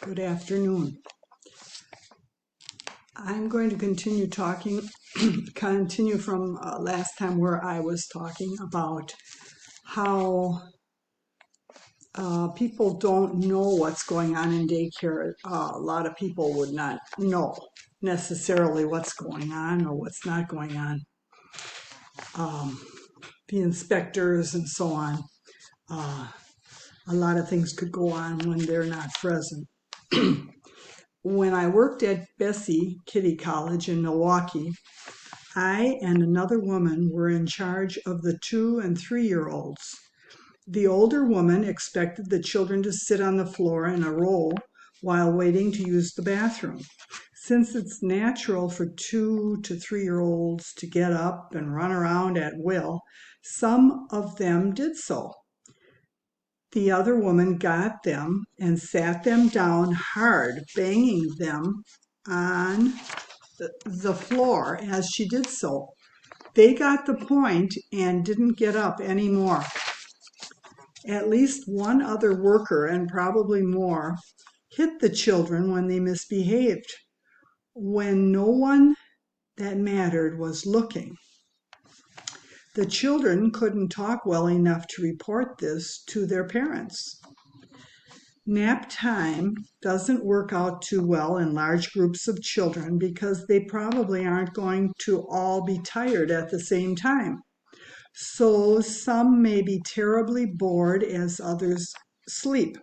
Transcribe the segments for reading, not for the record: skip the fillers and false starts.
Good afternoon. I'm going to continue from last time where I was talking about how people don't know what's going on in daycare. A lot of people would not know necessarily what's going on or what's not going on. The inspectors and so on, a lot of things could go on when they're not present. When I worked at Bessie Kitty College in Milwaukee, I and another woman were in charge of the 2- and 3-year-olds. The older woman expected the children to sit on the floor in a row while waiting to use the bathroom. Since it's natural for 2- to 3-year-olds to get up and run around at will, some of them did so. The other woman got them and sat them down hard, banging them on the floor as she did so. They got the point and didn't get up anymore. At least one other worker, and probably more, hit the children when they misbehaved, when no one that mattered was looking. The children couldn't talk well enough to report this to their parents. Nap time doesn't work out too well in large groups of children because they probably aren't going to all be tired at the same time. So some may be terribly bored as others sleep.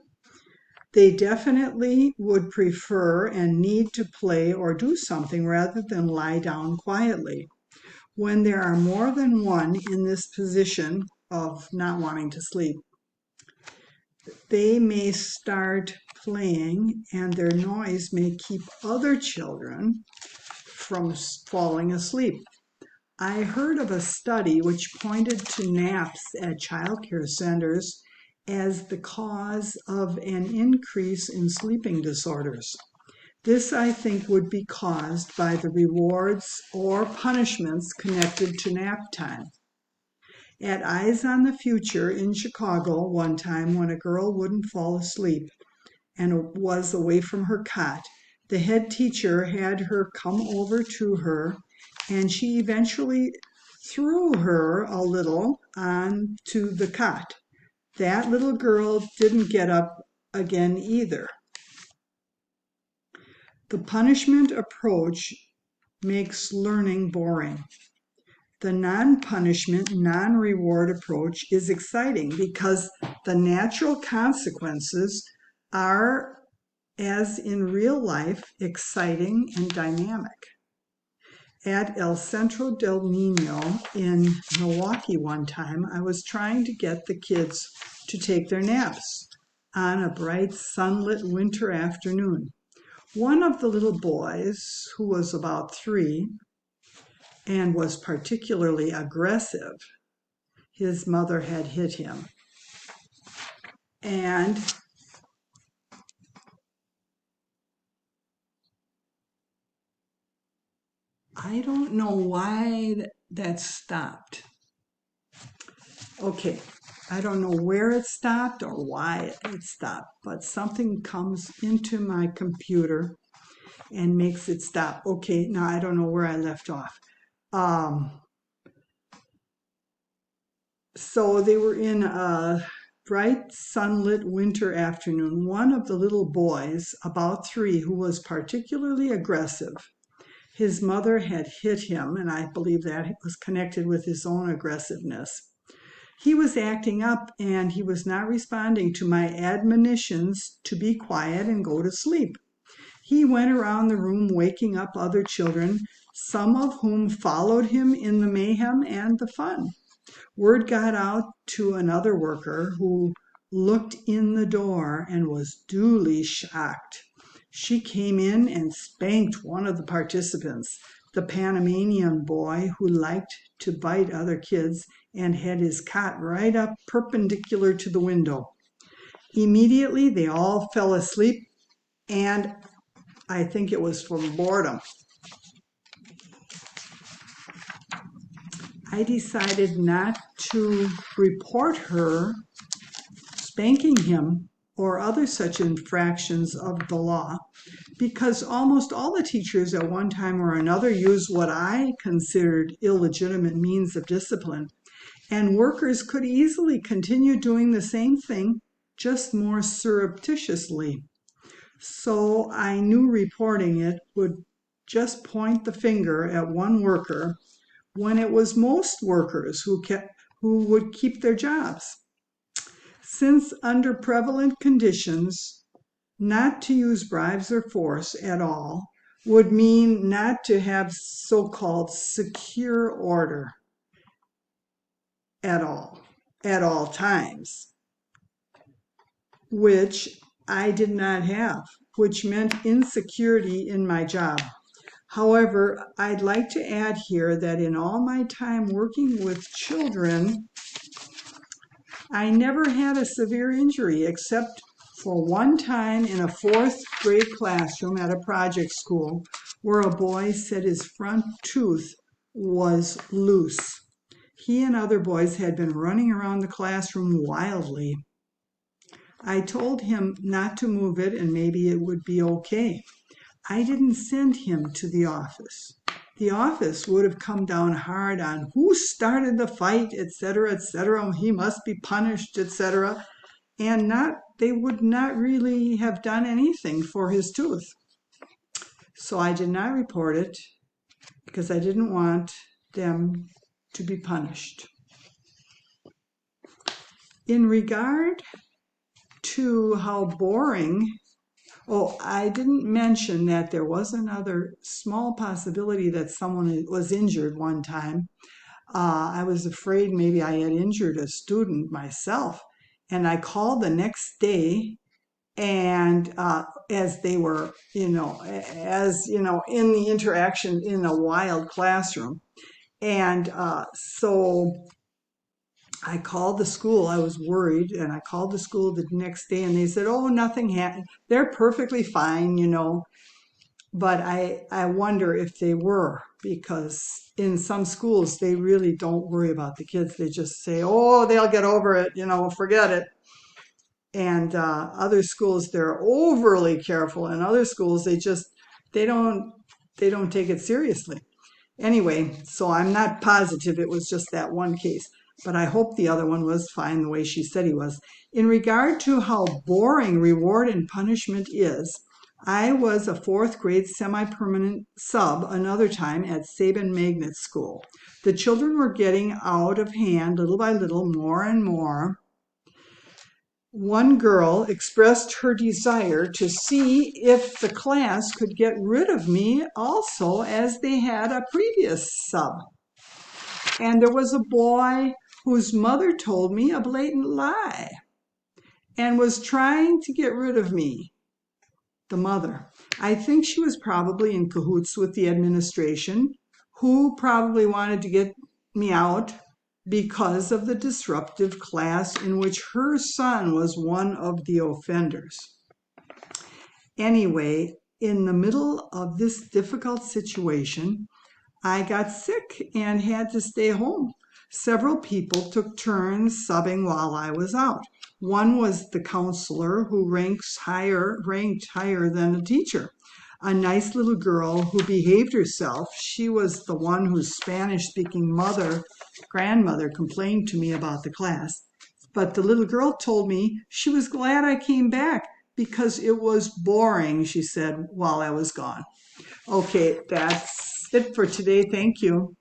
They definitely would prefer and need to play or do something rather than lie down quietly. When there are more than one in this position of not wanting to sleep, they may start playing and their noise may keep other children from falling asleep. I heard of a study which pointed to naps at child care centers as the cause of an increase in sleeping disorders. This, I think, would be caused by the rewards or punishments connected to nap time. At Eyes on the Future in Chicago one time, when a girl wouldn't fall asleep and was away from her cot, the head teacher had her come over to her, and she eventually threw her a little onto the cot. That little girl didn't get up again either. The punishment approach makes learning boring. The non-punishment, non-reward approach is exciting because the natural consequences are, as in real life, exciting and dynamic. At El Centro del Niño in Milwaukee one time, I was trying to get the kids to take their naps on a bright, sunlit winter afternoon. One of the little boys, who was about 3 and was particularly aggressive, his mother had hit him. And I don't know why that stopped. Okay, I don't know where it stopped or why it stopped, but something comes into my computer and makes it stop. Okay, now I don't know where I left off. So they were in a bright, sunlit winter afternoon. One of the little boys, about 3, who was particularly aggressive, his mother had hit him, and I believe that was connected with his own aggressiveness. He was acting up and he was not responding to my admonitions to be quiet and go to sleep. He went around the room waking up other children, some of whom followed him in the mayhem and the fun. Word got out to another worker who looked in the door and was duly shocked. She came in and spanked one of the participants, the Panamanian boy who liked to bite other kids and had his cot right up perpendicular to the window. Immediately, they all fell asleep, and I think it was from boredom. I decided not to report her spanking him or other such infractions of the law, because almost all the teachers at one time or another used what I considered illegitimate means of discipline, and workers could easily continue doing the same thing, just more surreptitiously. So I knew reporting it would just point the finger at one worker when it was most workers who would keep their jobs. Since under prevalent conditions, not to use bribes or force at all would mean not to have so-called secure order at all times, which I did not have, which meant insecurity in my job. However, I'd like to add here that in all my time working with children, I never had a severe injury except for one time in a 4th grade classroom at a project school where a boy said his front tooth was loose. He and other boys had been running around the classroom wildly. I told him not to move it and maybe it would be okay. I didn't send him to the office. The office would have come down hard on who started the fight, etc., he must be punished, etc., and they would not really have done anything for his tooth. So I did not report it because I didn't want them to be punished. In regard to how boring, I didn't mention that there was another small possibility that someone was injured one time. I was afraid maybe I had injured a student myself, and I called the next day, and as they were, in the interaction in a wild classroom. And so I called the school. I was worried, and I called the school the next day, and they said, "Oh, nothing happened. They're perfectly fine, But I wonder if they were, because in some schools, they really don't worry about the kids. They just say, "Oh, they'll get over it, forget it." And other schools, they're overly careful, and other schools, they don't take it seriously. Anyway, so I'm not positive it was just that one case, but I hope the other one was fine the way she said he was. In regard to how boring reward and punishment is, I was a 4th grade semi-permanent sub another time at Sabin Magnet School. The children were getting out of hand little by little, more and more. One girl expressed her desire to see if the class could get rid of me also, as they had a previous sub. And there was a boy whose mother told me a blatant lie and was trying to get rid of me, the mother. I think she was probably in cahoots with the administration, who probably wanted to get me out because of the disruptive class in which her son was one of the offenders. Anyway, in the middle of this difficult situation, I got sick and had to stay home. Several people took turns subbing while I was out. One was the counselor, who ranked higher than a teacher. A nice little girl who behaved herself. She was the one whose Spanish-speaking grandmother complained to me about the class. But the little girl told me she was glad I came back because it was boring, she said, while I was gone. Okay, that's it for today. Thank you.